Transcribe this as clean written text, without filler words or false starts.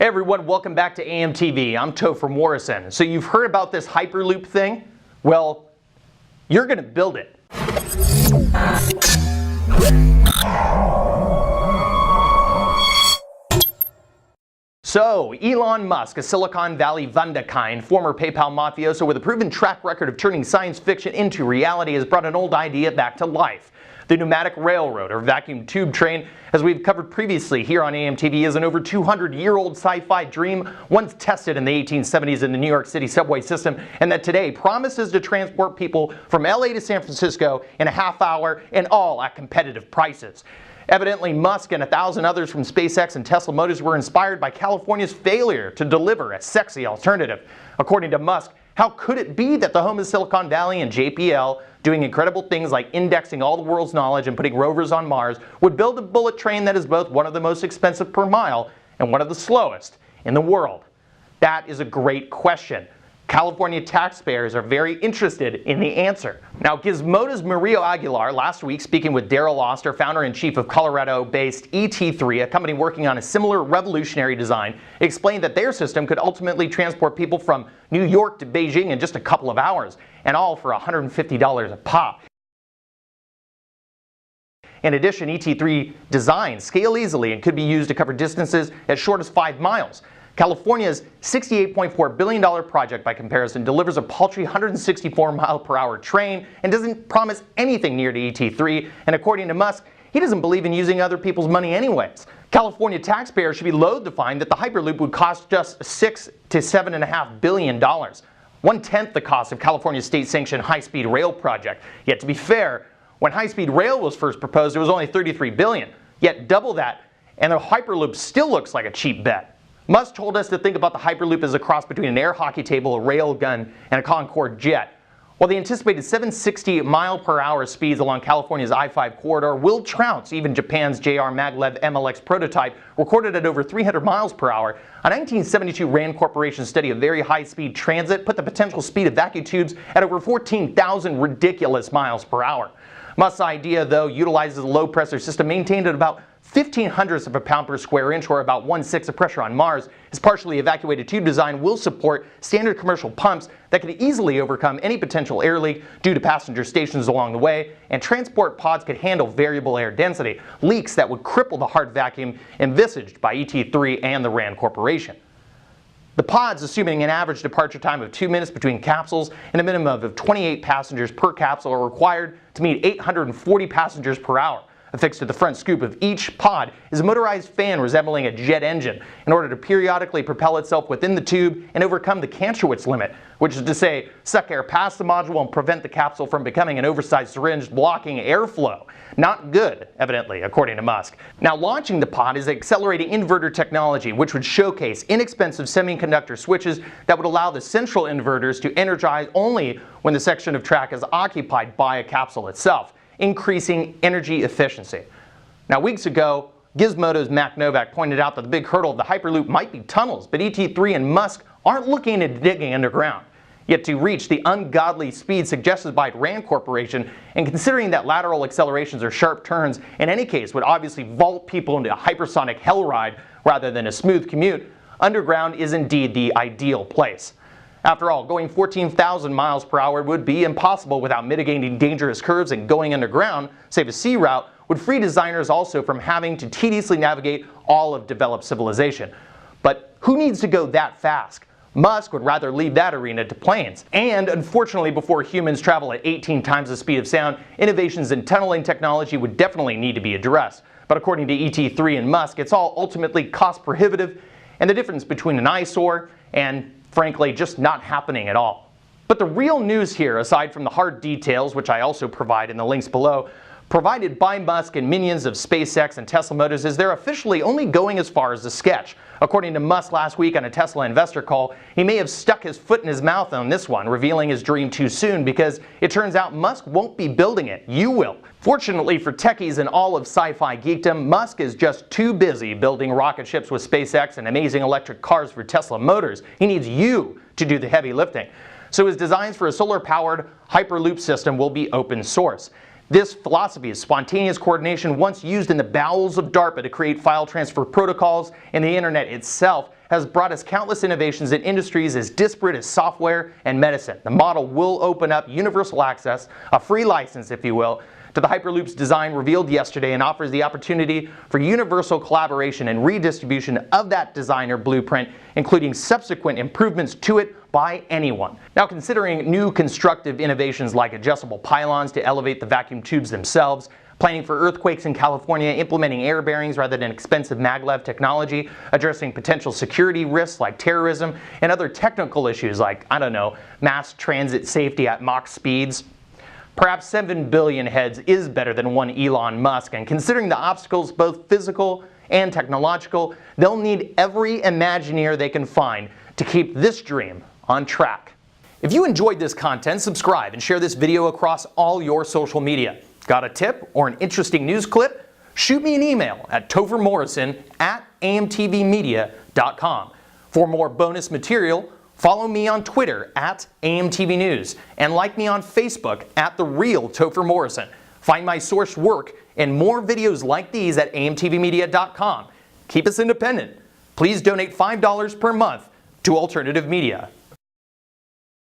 Hey everyone, welcome back to AMTV. I'm Topher Morrison. So you've heard about this Hyperloop thing? Well, you're going to build it. So, Elon Musk, a Silicon Valley Wunderkind, former PayPal mafioso with a proven track record of turning science fiction into reality, has brought an old idea back to life. The pneumatic railroad, or vacuum tube train, as we've covered previously here on AMTV, is an over 200-year-old sci-fi dream once tested in the 1870s in the New York City subway system, and that today promises to transport people from LA to San Francisco in a half hour and all at competitive prices. Evidently, Musk and 1,000 others from SpaceX and Tesla Motors were inspired by California's failure to deliver a sexy alternative. According to Musk, how could it be that the home of Silicon Valley and JPL, doing incredible things like indexing all the world's knowledge and putting rovers on Mars, would build a bullet train that is both one of the most expensive per mile and one of the slowest in the world? That is a great question. California taxpayers are very interested in the answer. Now, Gizmodo's Mario Aguilar, last week speaking with Daryl Oster, founder-in-chief of Colorado-based ET3, a company working on a similar revolutionary design, explained that their system could ultimately transport people from New York to Beijing in just a couple of hours, and all for $150 a pop. In addition, ET3 designs scale easily and could be used to cover distances as short as 5 miles. California's $68.4 billion project, by comparison, delivers a paltry 164-mile-per-hour train and doesn't promise anything near to ET3, and according to Musk, he doesn't believe in using other people's money anyways. California taxpayers should be loath to find that the Hyperloop would cost just $6 to $7.5 billion, one-tenth the cost of California's state-sanctioned high-speed rail project. Yet to be fair, when high-speed rail was first proposed, it was only $33 billion, yet double that, and the Hyperloop still looks like a cheap bet. Musk told us to think about the Hyperloop as a cross between an air hockey table, a rail gun, and a Concorde jet. While the anticipated 760-mile-per-hour speeds along California's I-5 corridor will trounce even Japan's JR Maglev MLX prototype, recorded at over 300 miles per hour, a 1972 Rand Corporation study of very high-speed transit put the potential speed of vacuum tubes at over 14,000 ridiculous miles per hour. Musk's idea, though, utilizes a low-pressure system maintained at about 0.15 of a pound per square inch, or about 1/6 of pressure on Mars. His partially evacuated tube design will support standard commercial pumps that can easily overcome any potential air leak due to passenger stations along the way, and transport pods could handle variable air density, leaks that would cripple the hard vacuum envisaged by ET3 and the Rand Corporation. The pods, assuming an average departure time of 2 minutes between capsules and a minimum of 28 passengers per capsule, are required to meet 840 passengers per hour. Affixed to the front scoop of each pod is a motorized fan resembling a jet engine in order to periodically propel itself within the tube and overcome the Kantrowitz limit, which is to say, suck air past the module and prevent the capsule from becoming an oversized syringe blocking airflow. Not good, evidently, according to Musk. Now, launching the pod is accelerating inverter technology, which would showcase inexpensive semiconductor switches that would allow the central inverters to energize only when the section of track is occupied by a capsule itself, increasing energy efficiency. Now, weeks ago, Gizmodo's Mac Novak pointed out that the big hurdle of the Hyperloop might be tunnels, but ET3 and Musk aren't looking at digging underground. Yet to reach the ungodly speed suggested by Rand Corporation, and considering that lateral accelerations or sharp turns in any case would obviously vault people into a hypersonic hell ride rather than a smooth commute, underground is indeed the ideal place. After all, going 14,000 miles per hour would be impossible without mitigating dangerous curves, and going underground, save a sea route, would free designers also from having to tediously navigate all of developed civilization. But who needs to go that fast? Musk would rather leave that arena to planes. And unfortunately, before humans travel at 18 times the speed of sound, innovations in tunneling technology would definitely need to be addressed. But according to ET3 and Musk, it's all ultimately cost prohibitive, and the difference between an eyesore and, frankly, just not happening at all. But the real news here, aside from the hard details, which I also provide in the links below, provided by Musk and minions of SpaceX and Tesla Motors, is they're officially only going as far as the sketch. According to Musk last week on a Tesla investor call, he may have stuck his foot in his mouth on this one, revealing his dream too soon, because it turns out Musk won't be building it, you will. Fortunately for techies and all of sci-fi geekdom, Musk is just too busy building rocket ships with SpaceX and amazing electric cars for Tesla Motors. He needs you to do the heavy lifting. So his designs for a solar-powered Hyperloop system will be open source. This philosophy of spontaneous coordination, once used in the bowels of DARPA to create file transfer protocols and the internet itself, has brought us countless innovations in industries as disparate as software and medicine. The model will open up universal access, a free license if you will, to the Hyperloop's design revealed yesterday, and offers the opportunity for universal collaboration and redistribution of that designer blueprint, including subsequent improvements to it by anyone. Now, considering new constructive innovations like adjustable pylons to elevate the vacuum tubes themselves, planning for earthquakes in California, implementing air bearings rather than expensive maglev technology, addressing potential security risks like terrorism, and other technical issues like, mass transit safety at Mach speeds, perhaps 7 billion heads is better than one Elon Musk, and considering the obstacles, both physical and technological, they'll need every Imagineer they can find to keep this dream on track. If you enjoyed this content, subscribe and share this video across all your social media. Got a tip or an interesting news clip? Shoot me an email at tophermorrison@amtvmedia.com. For more bonus material, follow me on Twitter @AMTVNews and like me on Facebook @TheRealTopher Find my sourced work and more videos like these at amtvmedia.com. Keep us independent. Please donate $5 per month to alternative media.